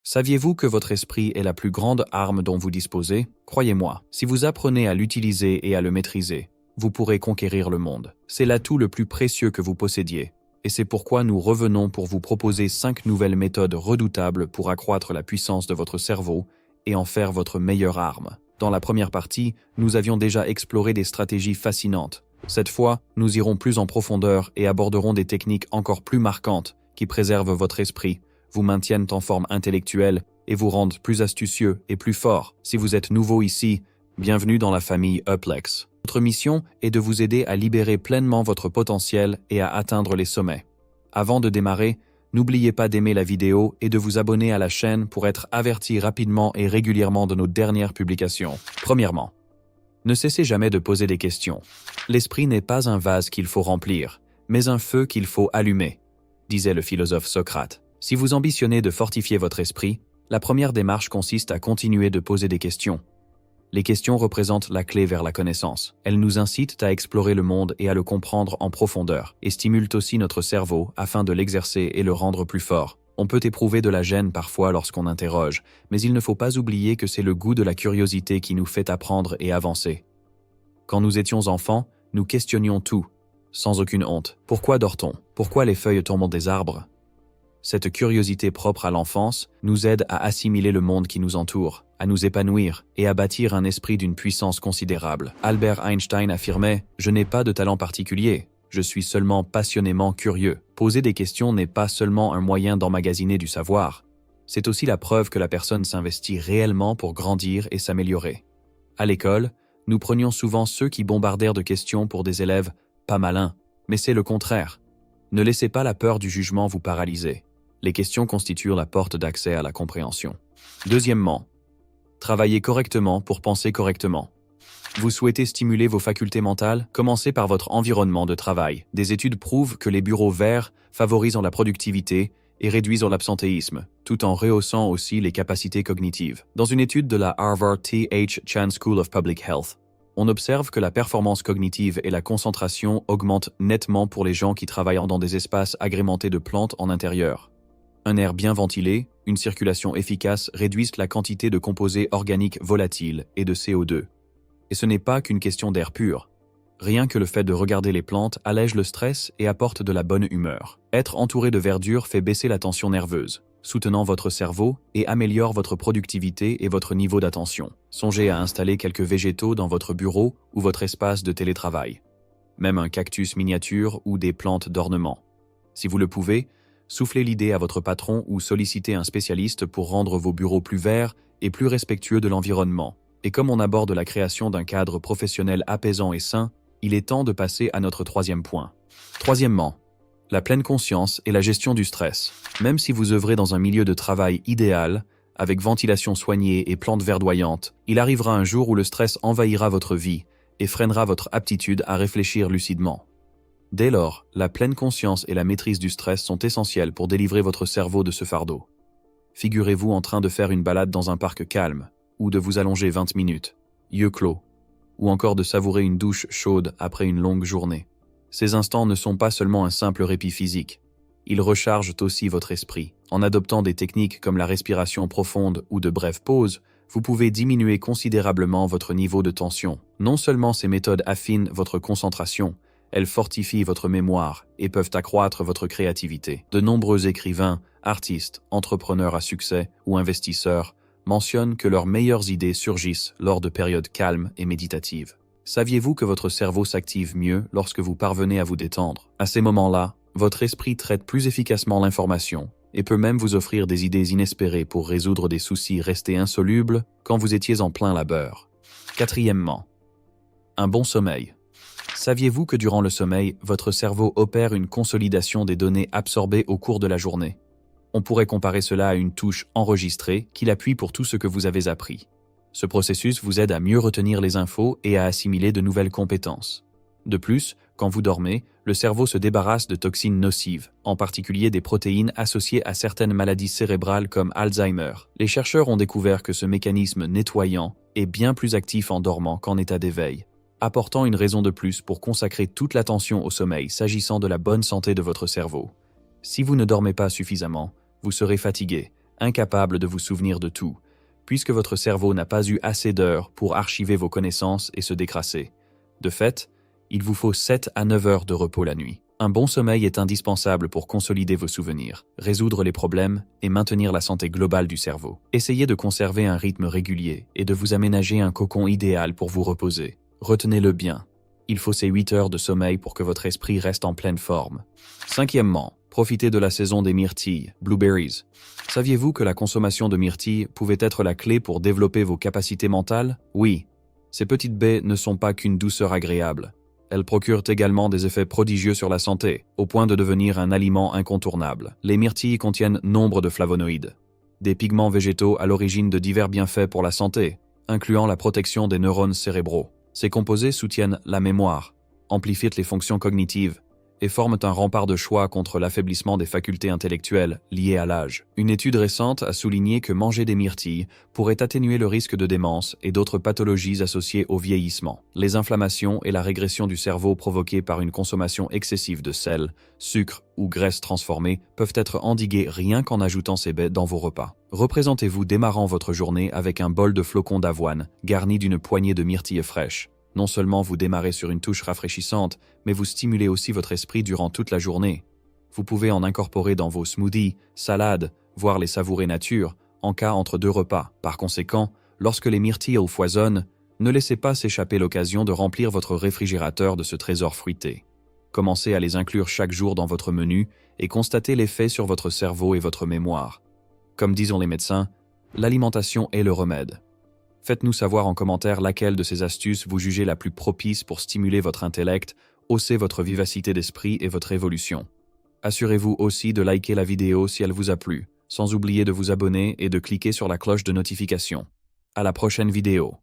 Saviez-vous que votre esprit est la plus grande arme dont vous disposez? Croyez-moi, si vous apprenez à l'utiliser et à le maîtriser, vous pourrez conquérir le monde. C'est l'atout le plus précieux que vous possédiez. Et c'est pourquoi nous revenons pour vous proposer 5 nouvelles méthodes redoutables pour accroître la puissance de votre cerveau et en faire votre meilleure arme. Dans la première partie, nous avions déjà exploré des stratégies fascinantes. Cette fois, nous irons plus en profondeur et aborderons des techniques encore plus marquantes qui préservent votre esprit, vous maintiennent en forme intellectuelle et vous rendent plus astucieux et plus fort. Si vous êtes nouveau ici, bienvenue dans la famille Uplex. Notre mission est de vous aider à libérer pleinement votre potentiel et à atteindre les sommets. Avant de démarrer, n'oubliez pas d'aimer la vidéo et de vous abonner à la chaîne pour être averti rapidement et régulièrement de nos dernières publications. Premièrement, ne cessez jamais de poser des questions. L'esprit n'est pas un vase qu'il faut remplir, mais un feu qu'il faut allumer, disait le philosophe Socrate. Si vous ambitionnez de fortifier votre esprit, la première démarche consiste à continuer de poser des questions. Les questions représentent la clé vers la connaissance. Elles nous incitent à explorer le monde et à le comprendre en profondeur, et stimulent aussi notre cerveau afin de l'exercer et le rendre plus fort. On peut éprouver de la gêne parfois lorsqu'on interroge, mais il ne faut pas oublier que c'est le goût de la curiosité qui nous fait apprendre et avancer. Quand nous étions enfants, nous questionnions tout, sans aucune honte. Pourquoi dort-on? Pourquoi les feuilles tombent des arbres? Cette curiosité propre à l'enfance nous aide à assimiler le monde qui nous entoure, à nous épanouir et à bâtir un esprit d'une puissance considérable. Albert Einstein affirmait « Je n'ai pas de talent particulier, je suis seulement passionnément curieux ». Poser des questions n'est pas seulement un moyen d'emmagasiner du savoir, c'est aussi la preuve que la personne s'investit réellement pour grandir et s'améliorer. À l'école, nous prenions souvent ceux qui bombardèrent de questions pour des élèves pas malins, mais c'est le contraire. Ne laissez pas la peur du jugement vous paralyser. Les questions constituent la porte d'accès à la compréhension. Deuxièmement, travaillez correctement pour penser correctement. Vous souhaitez stimuler vos facultés mentales? Commencez par votre environnement de travail. Des études prouvent que les bureaux verts favorisent la productivité et réduisent l'absentéisme, tout en rehaussant aussi les capacités cognitives. Dans une étude de la Harvard T.H. Chan School of Public Health, on observe que la performance cognitive et la concentration augmentent nettement pour les gens qui travaillent dans des espaces agrémentés de plantes en intérieur. Un air bien ventilé, une circulation efficace réduisent la quantité de composés organiques volatiles et de CO2. Et ce n'est pas qu'une question d'air pur. Rien que le fait de regarder les plantes allège le stress et apporte de la bonne humeur. Être entouré de verdure fait baisser la tension nerveuse, soutenant votre cerveau et améliore votre productivité et votre niveau d'attention. Songez à installer quelques végétaux dans votre bureau ou votre espace de télétravail. Même un cactus miniature ou des plantes d'ornement. Si vous le pouvez, soufflez l'idée à votre patron ou sollicitez un spécialiste pour rendre vos bureaux plus verts et plus respectueux de l'environnement. Et comme on aborde la création d'un cadre professionnel apaisant et sain, il est temps de passer à notre troisième point. Troisièmement, la pleine conscience et la gestion du stress. Même si vous œuvrez dans un milieu de travail idéal, avec ventilation soignée et plantes verdoyantes, il arrivera un jour où le stress envahira votre vie et freinera votre aptitude à réfléchir lucidement. Dès lors, la pleine conscience et la maîtrise du stress sont essentielles pour délivrer votre cerveau de ce fardeau. Figurez-vous en train de faire une balade dans un parc calme, ou de vous allonger 20 minutes, yeux clos, ou encore de savourer une douche chaude après une longue journée. Ces instants ne sont pas seulement un simple répit physique, ils rechargent aussi votre esprit. En adoptant des techniques comme la respiration profonde ou de brèves pauses, vous pouvez diminuer considérablement votre niveau de tension. Non seulement ces méthodes affinent votre concentration, elles fortifient votre mémoire et peuvent accroître votre créativité. De nombreux écrivains, artistes, entrepreneurs à succès ou investisseurs mentionnent que leurs meilleures idées surgissent lors de périodes calmes et méditatives. Saviez-vous que votre cerveau s'active mieux lorsque vous parvenez à vous détendre? À ces moments-là, votre esprit traite plus efficacement l'information et peut même vous offrir des idées inespérées pour résoudre des soucis restés insolubles quand vous étiez en plein labeur. Quatrièmement, un bon sommeil. Saviez-vous que durant le sommeil, votre cerveau opère une consolidation des données absorbées au cours de la journée? On pourrait comparer cela à une touche enregistrée qui l'appuie pour tout ce que vous avez appris. Ce processus vous aide à mieux retenir les infos et à assimiler de nouvelles compétences. De plus, quand vous dormez, le cerveau se débarrasse de toxines nocives, en particulier des protéines associées à certaines maladies cérébrales comme Alzheimer. Les chercheurs ont découvert que ce mécanisme nettoyant est bien plus actif en dormant qu'en état d'éveil, apportant une raison de plus pour consacrer toute l'attention au sommeil s'agissant de la bonne santé de votre cerveau. Si vous ne dormez pas suffisamment, vous serez fatigué, incapable de vous souvenir de tout, puisque votre cerveau n'a pas eu assez d'heures pour archiver vos connaissances et se décrasser. De fait, il vous faut 7 à 9 heures de repos la nuit. Un bon sommeil est indispensable pour consolider vos souvenirs, résoudre les problèmes et maintenir la santé globale du cerveau. Essayez de conserver un rythme régulier et de vous aménager un cocon idéal pour vous reposer. Retenez-le bien. Il faut ces 8 heures de sommeil pour que votre esprit reste en pleine forme. Cinquièmement, profitez de la saison des myrtilles, blueberries. Saviez-vous que la consommation de myrtilles pouvait être la clé pour développer vos capacités mentales? Oui. Ces petites baies ne sont pas qu'une douceur agréable. Elles procurent également des effets prodigieux sur la santé, au point de devenir un aliment incontournable. Les myrtilles contiennent nombre de flavonoïdes, des pigments végétaux à l'origine de divers bienfaits pour la santé, incluant la protection des neurones cérébraux. Ces composés soutiennent la mémoire, amplifient les fonctions cognitives et forment un rempart de choix contre l'affaiblissement des facultés intellectuelles liées à l'âge. Une étude récente a souligné que manger des myrtilles pourrait atténuer le risque de démence et d'autres pathologies associées au vieillissement. Les inflammations et la régression du cerveau provoquées par une consommation excessive de sel, sucre ou graisse transformée peuvent être endiguées rien qu'en ajoutant ces baies dans vos repas. Représentez-vous démarrant votre journée avec un bol de flocons d'avoine garni d'une poignée de myrtilles fraîches. Non seulement vous démarrez sur une touche rafraîchissante, mais vous stimulez aussi votre esprit durant toute la journée. Vous pouvez en incorporer dans vos smoothies, salades, voire les savourer nature, en cas entre 2 repas. Par conséquent, lorsque les myrtilles foisonnent, ne laissez pas s'échapper l'occasion de remplir votre réfrigérateur de ce trésor fruité. Commencez à les inclure chaque jour dans votre menu et constatez l'effet sur votre cerveau et votre mémoire. Comme disent les médecins, l'alimentation est le remède. Faites-nous savoir en commentaire laquelle de ces astuces vous jugez la plus propice pour stimuler votre intellect, hausser votre vivacité d'esprit et votre évolution. Assurez-vous aussi de liker la vidéo si elle vous a plu, sans oublier de vous abonner et de cliquer sur la cloche de notification. À la prochaine vidéo.